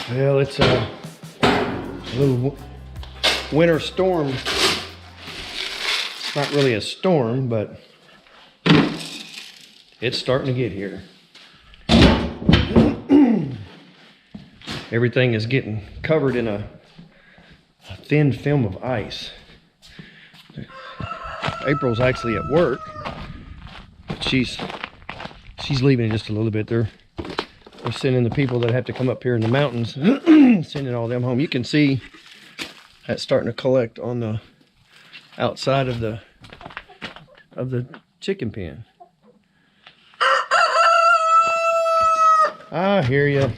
Well, it's a little winter storm. It's not really a storm, but it's starting to get here. Everything is getting covered in a thin film of ice. April's actually at work, but she's leaving in just a little bit. They're sending the people that have to come up here in the mountains, sending all them home. You can see that's starting to collect on the outside of the chicken pen. I hear you.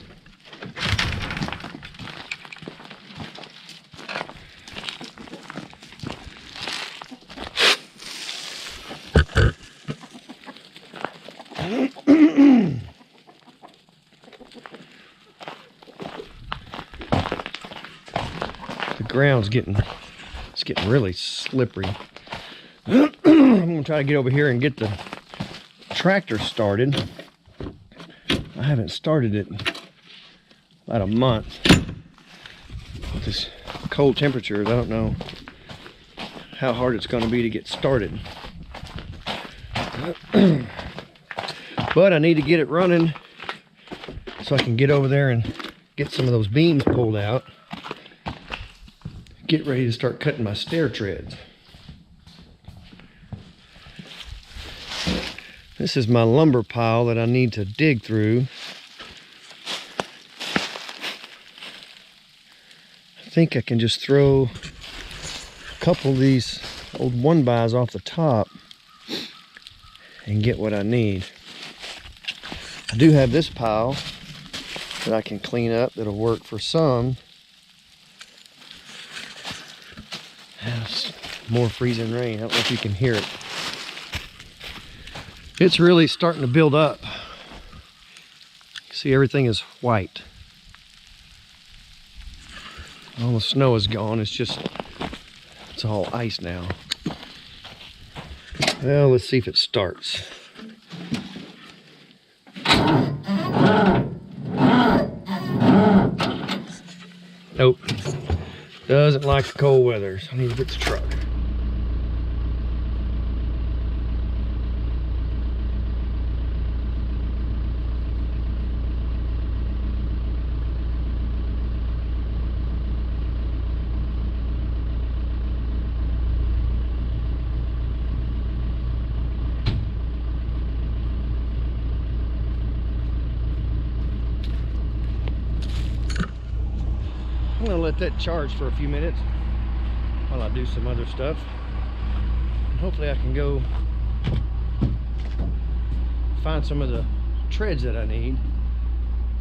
The ground's getting really slippery. I'm gonna try to get over here and get the tractor started. I haven't started it in about a month. With this cold temperatures, I don't know how hard it's gonna be to get started. But I need to get it running so I can get over there and get some of those beams pulled out. Get ready to start cutting my stair treads. This is my lumber pile that I need to dig through. I think I can just throw a couple of these old 1-bys off the top and get what I need. I do have this pile that I can clean up that'll work for some. It's more freezing rain. I don't know if you can hear it. It's really starting to build up. See, everything is white. All the snow is gone. It's all ice now. Well, let's see if it starts. Nope. Doesn't like the cold weather, so I need to get the truck. I'm gonna let that charge for a few minutes while I do some other stuff. And hopefully I can go find some of the treads that I need.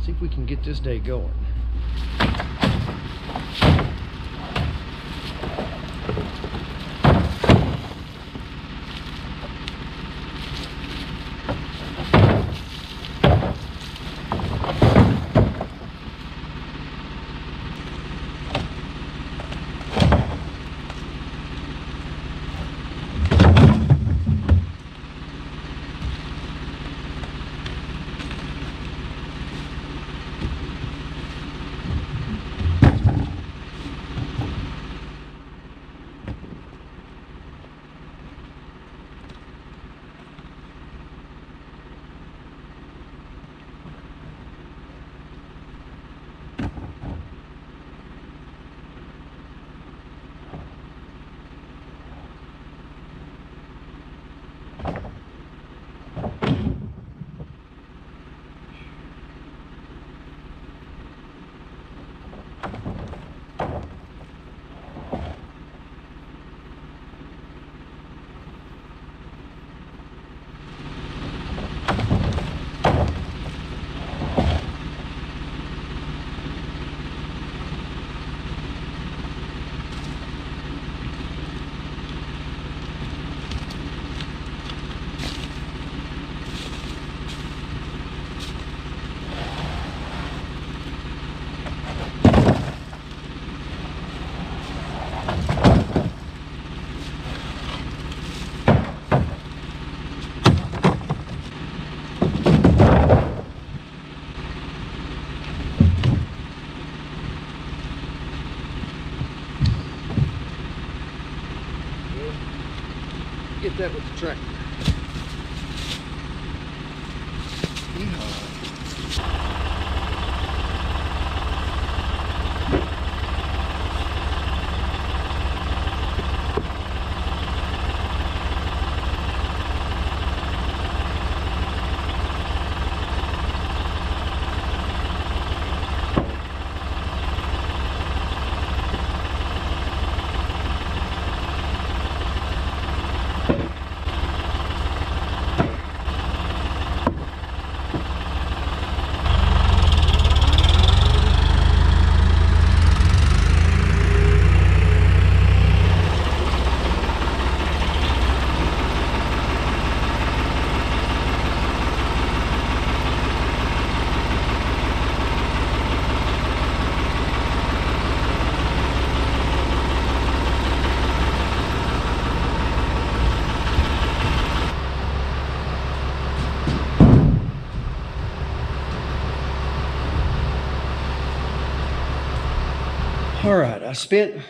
See if we can get this day going. get that with the tractor. Yeehaw. All right, I spent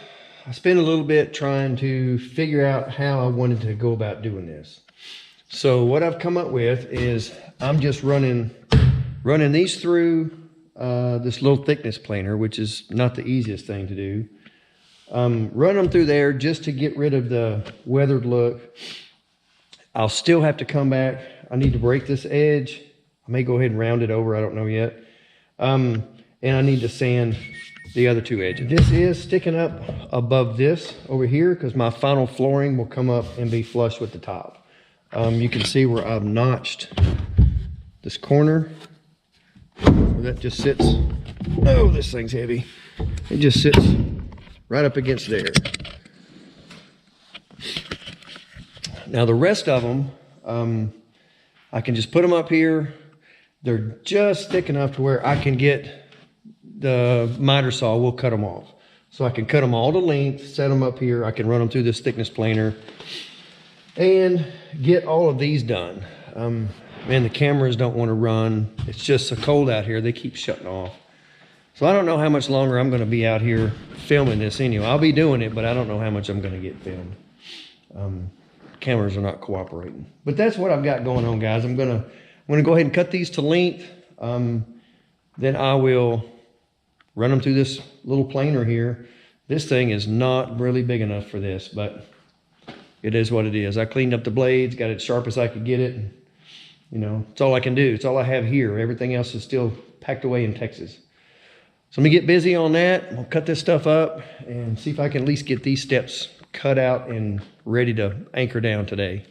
a little bit trying to figure out how I wanted to go about doing this. So what I've come up with is I'm just running these through this little thickness planer, which is not the easiest thing to do. Run them through there just to get rid of the weathered look. I'll still have to come back. I need to break this edge. I may go ahead and round it over, I don't know yet. And I need to sand the other two edges. This is sticking up above this over here because my final flooring will come up and be flush with the top. You can see where I've notched this corner. Where that just sits. Oh, this thing's heavy. It just sits right up against there. Now the rest of them, I can just put them up here. They're just thick enough to where I can get the miter saw will cut them off. So I can cut them all to length, set them up here. I can run them through this thickness planer and get all of these done. Man, the cameras don't want to run. It's just so cold out here. They keep shutting off. So I don't know how much longer I'm going to be out here filming this anyway. I'll be doing it, but I don't know how much I'm going to get filmed. Cameras are not cooperating. But that's what I've got going on, guys. I'm gonna go ahead and cut these to length. Then I will run them through this little planer here. This thing is not really big enough for this, but it is what it is. I cleaned up the blades, got it sharp as I could get it. And, you know, it's all I can do. It's all I have here. Everything else is still packed away in Texas. So let me get busy on that. I'll cut this stuff up and see if I can at least get these steps cut out and ready to anchor down today.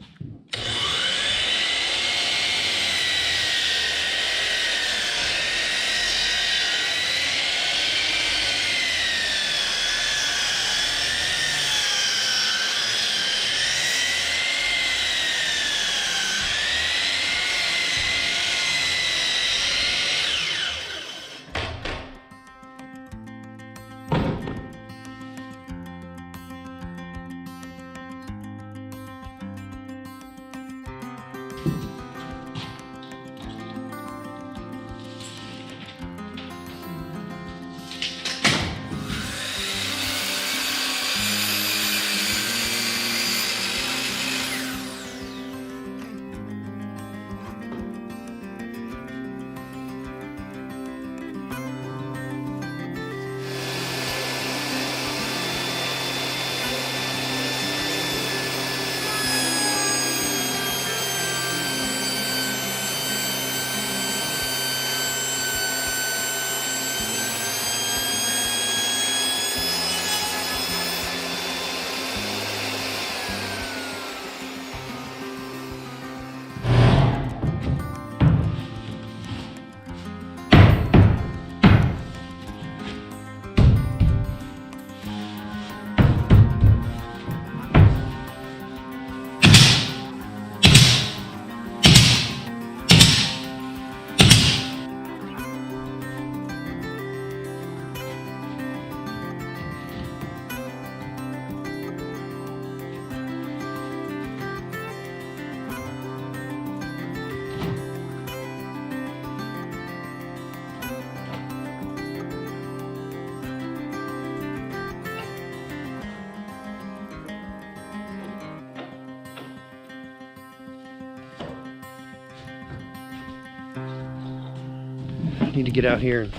Need to get out here and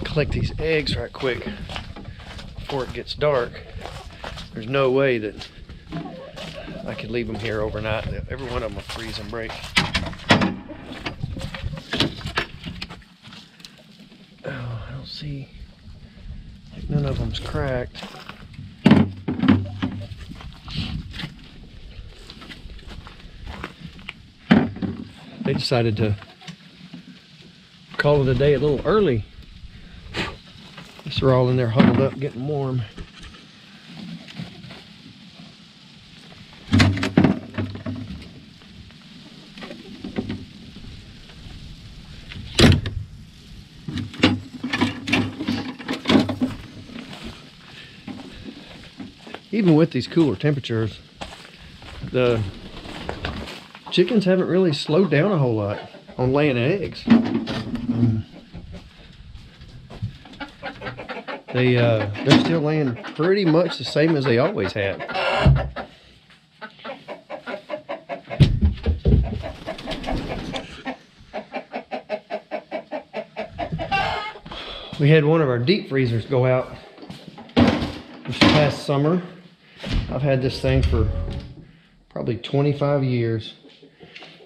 collect these eggs right quick before it gets dark. There's no way that I could leave them here overnight. Every one of them will freeze and break. Oh, I don't see. None of them's cracked. They decided to call it a day a little early. Guess they're all in there huddled up getting warm. Even with these cooler temperatures, the chickens haven't really slowed down a whole lot on laying eggs. They're still laying pretty much the same as they always have. We had one of our deep freezers go out this past summer. I've had this thing for probably 25 years.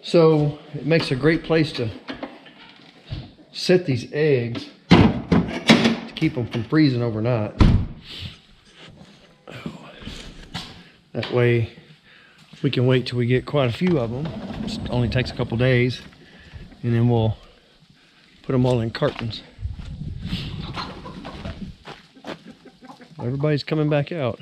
So it makes a great place to set these eggs to keep them from freezing overnight. That way we can wait till we get quite a few of them. It only takes a couple days, and then we'll put them all in cartons. Everybody's coming back out.